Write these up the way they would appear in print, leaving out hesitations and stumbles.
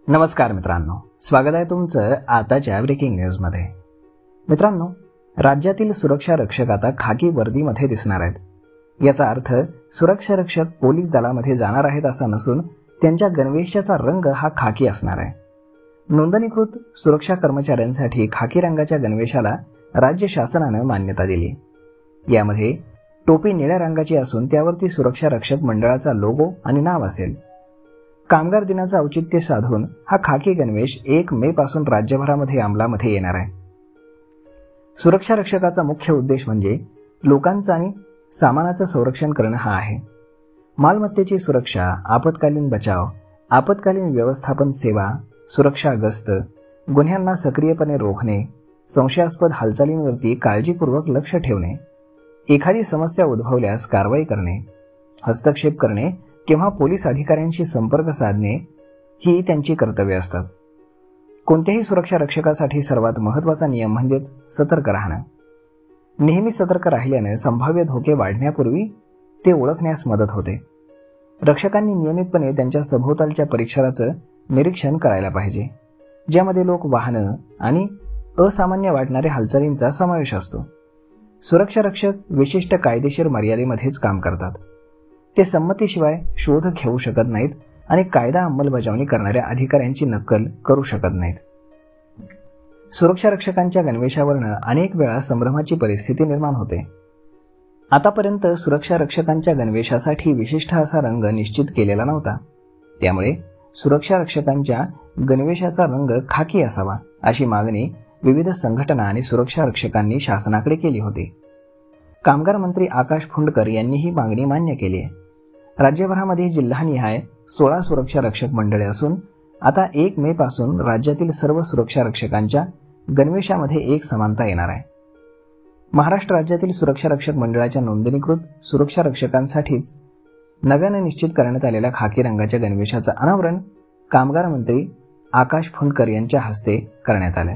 नमस्कार मित्रांनो, स्वागत आहे तुमचं आताच्या ब्रेकिंग न्यूजमध्ये। मित्रांनो, राज्यातील सुरक्षा रक्षक आता खाकी वर्दीमध्ये दिसणार आहेत। याचा अर्थ सुरक्षा रक्षक पोलीस दलामध्ये जाणार आहेत असा नसून त्यांच्या गणवेशाचा रंग हा खाकी असणार आहे। नोंदणीकृत सुरक्षा कर्मचाऱ्यांसाठी खाकी रंगाच्या गणवेशाला राज्य शासनाने मान्यता दिली। यामध्ये टोपी निळ्या रंगाची असून त्यावरती सुरक्षा रक्षक मंडळाचा लोगो आणि नाव असेल। कामगार दिनाचं औचित्य साधून हा खाकी गणवेश 1 मे पासून राज्यभरामध्ये अंमलामध्ये येणार आहे। सुरक्षा रक्षकाचा मुख्य उद्देश म्हणजे लोकांचं आणि सामानाचं संरक्षण करणं हा आहे। मालमत्तेची सुरक्षा, आपत्कालीन बचाव, आपत्कालीन व्यवस्थापन सेवा, सुरक्षा गस्त, गुन्ह्यांना सक्रियपणे रोखणे, संशयास्पद हालचालींवरती काळजीपूर्वक लक्ष ठेवणे, एखादी समस्या उद्भवल्यास कारवाई करणे, हस्तक्षेप करणे किंवा पोलीस अधिकाऱ्यांशी संपर्क साधणे ही त्यांची कर्तव्ये असतात। कोणत्याही सुरक्षा रक्षकासाठी सर्वात महत्त्वाचा नियम म्हणजेच सतर्क राहणं। नेहमी सतर्क राहिल्याने संभाव्य धोके वाढण्यापूर्वी ते ओळखण्यास मदत होते। रक्षकांनी नियमितपणे त्यांच्या सभोवतालच्या परिसराचं निरीक्षण करायला पाहिजे, ज्यामध्ये लोक, वाहनं आणि असामान्य वाटणाऱ्या हालचालींचा समावेश असतो। सुरक्षा रक्षक विशिष्ट कायदेशीर मर्यादेमध्येच काम करतात। ते संमतीशिवाय शोध घेऊ शकत नाहीत आणि कायदा अंमलबजावणी करणाऱ्या अधिकाऱ्यांची नक्कल करू शकत नाहीत। सुरक्षा रक्षकांच्या गणवेशावरनं अनेक वेळा संभ्रमाची परिस्थिती निर्माण होते। आतापर्यंत सुरक्षा रक्षकांच्या गणवेशासाठी विशिष्ट असा रंग निश्चित केलेला नव्हता। त्यामुळे सुरक्षा रक्षकांच्या गणवेशाचा रंग खाकी असावा अशी मागणी विविध संघटना आणि सुरक्षा रक्षकांनी शासनाकडे केली होती। कामगार मंत्री आकाश फुंडकर यांनी ही मागणी मान्य केली आहे। राज्यभरामध्ये जिल्हानिहाय 16 सुरक्षा रक्षक मंडळे असून आता 1 मे पासून राज्यातील सर्व सुरक्षा रक्षकांच्या गणवेशामध्ये एक समानता येणार आहे। महाराष्ट्र राज्यातील सुरक्षा रक्षक मंडळाच्या नोंदणीकृत सुरक्षा रक्षकांसाठीच नव्याने निश्चित करण्यात आलेल्या खाकी रंगाच्या गणवेशाचं अनावरण कामगार मंत्री आकाश फुंडकर यांच्या हस्ते करण्यात आलं।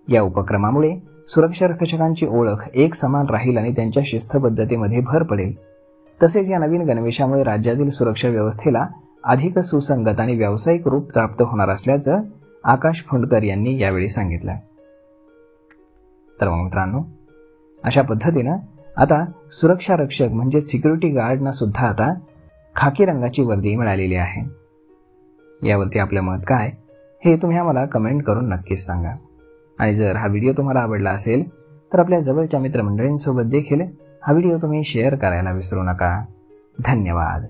या उपक्रमामुळे सुरक्षा रक्षकांची ओळख एक समान राहील आणि त्यांच्या शिस्तबद्धतेमध्ये भर पडेल। तसेच या नवीन गणवेशामुळे राज्यातील सुरक्षा व्यवस्थेला अधिक सुसंगत आणि व्यावसायिक रूप प्राप्त होणार असल्याचं आकाश फुंडकर यांनी यावेळी सांगितलं। तर मग मित्रांनो, अशा पद्धतीनं आता सुरक्षा रक्षक म्हणजे सिक्युरिटी गार्डना सुद्धा आता खाकी रंगाची वर्दी मिळालेली आहे। यावरती आपलं मत काय हे तुम्ही आम्हाला कमेंट करून नक्कीच सांगा। आणि जर हा व्हिडिओ तुम्हाला आवडला असेल तर आपल्या जवळच्या मित्रमंडळींसोबत देखील हा व्हिडिओ तुम्ही शेअर करायला विसरू नका। धन्यवाद।